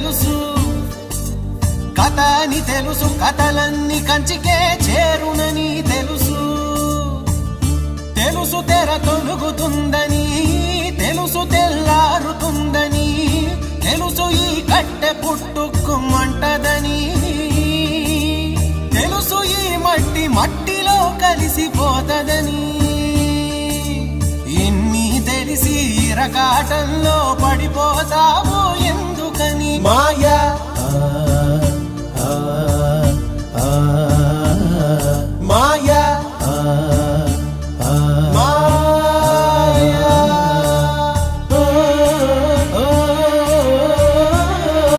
తెలుసు, కథ అని తెలుసు, కథలన్నీ కంచికే చేరునని తెలుసు. తెలుసు తెర తొలుగుతుందని, తెలుసు తెల్లారుతుందని, తెలుసు ఈ కట్టె పుట్టుకుమంటదని, తెలుసు ఈ మట్టి మట్టిలో కలిసిపోతదని. ఇన్ని తెలిసి ఇరకాటంలో పడిపోతావు ఎందుకని? మాయ